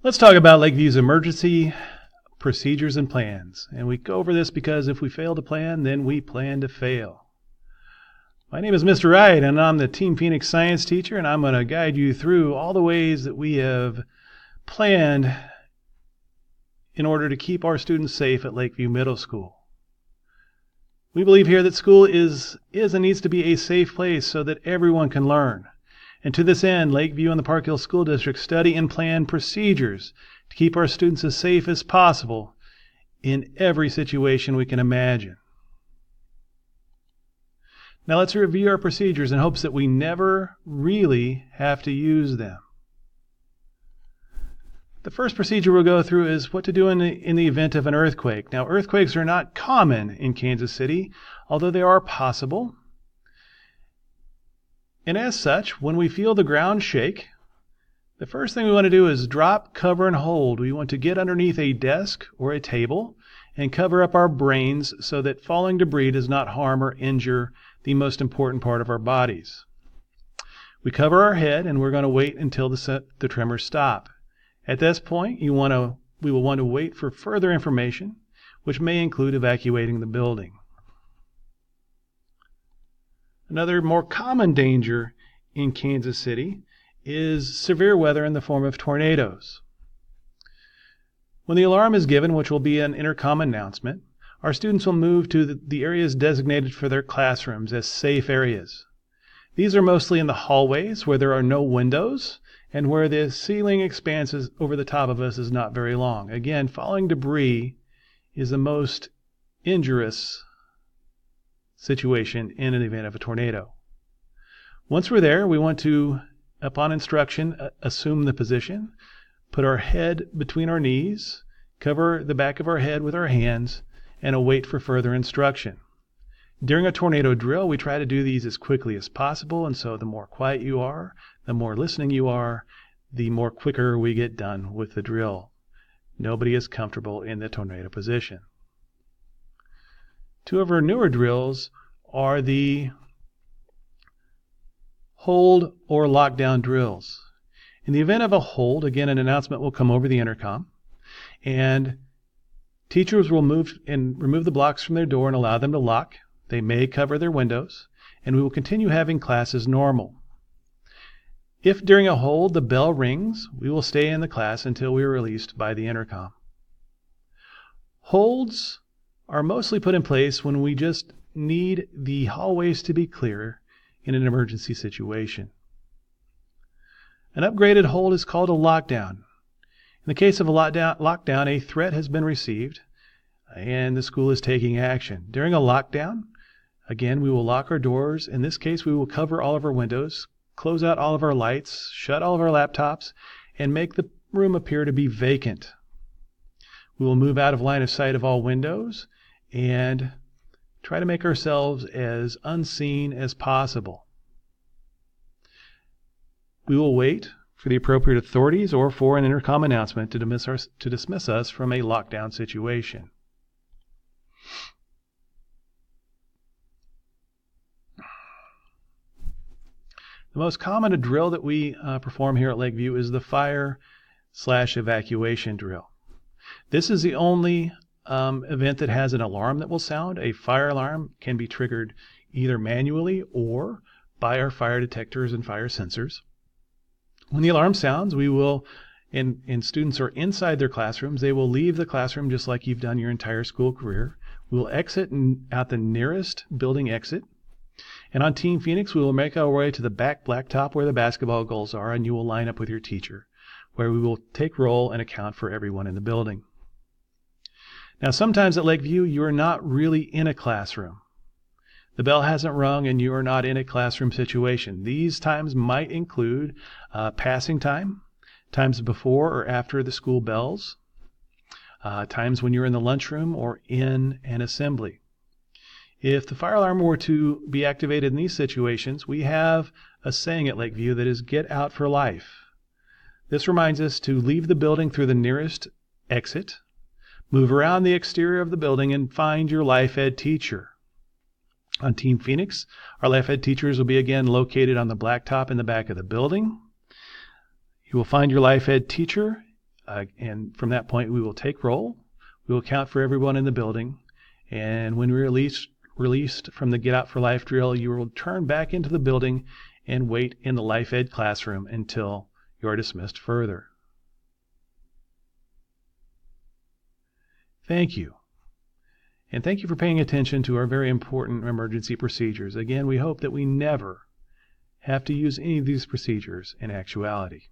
Let's talk about Lakeview's emergency procedures and plans. And we go over this because if we fail to plan, then we plan to fail. My name is Mr. Wright, and I'm the Team Phoenix science teacher, and I'm going to guide you through all the ways that we have planned in order to keep our students safe at Lakeview Middle School. We believe here that school is and needs to be a safe place so that everyone can learn. And to this end, Lakeview and the Park Hill School District study and plan procedures to keep our students as safe as possible in every situation we can imagine. Now let's review our procedures in hopes that we never really have to use them. The first procedure we'll go through is what to do in the event of an earthquake. Now, earthquakes are not common in Kansas City, although they are possible. And as such, when we feel the ground shake, the first thing we want to do is drop, cover, and hold. We want to get underneath a desk or a table and cover up our brains so that falling debris does not harm or injure the most important part of our bodies. We cover our head, and we're going to wait until the tremors stop. At this point, we will want to wait for further information, which may include evacuating the building. Another more common danger in Kansas City is severe weather in the form of tornadoes. When the alarm is given, which will be an intercom announcement, our students will move to the areas designated for their classrooms as safe areas. These are mostly in the hallways where there are no windows and where the ceiling expanse over the top of us is not very long. Again, falling debris is the most injurious situation in an event of a tornado. Once we're there, we want to, upon instruction, assume the position, put our head between our knees, cover the back of our head with our hands, and await for further instruction. During a tornado drill, we try to do these as quickly as possible, and so the more quiet you are, the more listening you are, the more quicker we get done with the drill. Nobody is comfortable in the tornado position. Two of our newer drills are the hold or lockdown drills. In the event of a hold, again, an announcement will come over the intercom, and teachers will move and remove the blocks from their door and allow them to lock. They may cover their windows, and we will continue having class as normal. If during a hold the bell rings, we will stay in the class until we are released by the intercom. Holds are mostly put in place when we just need the hallways to be clear in an emergency situation. An upgraded hold is called a lockdown. In the case of a lockdown, a threat has been received and the school is taking action. During a lockdown, again, we will lock our doors. In this case, we will cover all of our windows, close out all of our lights, shut all of our laptops, and make the room appear to be vacant. We will move out of line of sight of all windows and try to make ourselves as unseen as possible. We will wait for the appropriate authorities or for an intercom announcement to dismiss us from a lockdown situation. The most common drill that we perform here at Lakeview is the fire/evacuation drill. This is the only event that has an alarm that will sound. A fire alarm can be triggered either manually or by our fire detectors and fire sensors. When the alarm sounds, we will, and students are inside their classrooms, they will leave the classroom just like you've done your entire school career. We will exit out the nearest building exit. And on Team Phoenix, we will make our way to the back blacktop where the basketball goals are, and you will line up with your teacher, where we will take roll and account for everyone in the building. Now, sometimes at Lakeview, you are not really in a classroom. The bell hasn't rung and you are not in a classroom situation. These times might include passing time, times before or after the school bells, times when you're in the lunchroom or in an assembly. If the fire alarm were to be activated in these situations, we have a saying at Lakeview that is "get out for life." This reminds us to leave the building through the nearest exit, move around the exterior of the building, and find your life ed teacher. On Team Phoenix, our life ed teachers will be again located on the blacktop in the back of the building. You will find your life ed teacher And from that point, we will take roll. We will count for everyone in the building. And when we're released from the Get Out for Life drill, you will turn back into the building and wait in the Life Ed classroom until you are dismissed further. Thank you. And thank you for paying attention to our very important emergency procedures. Again, we hope that we never have to use any of these procedures in actuality.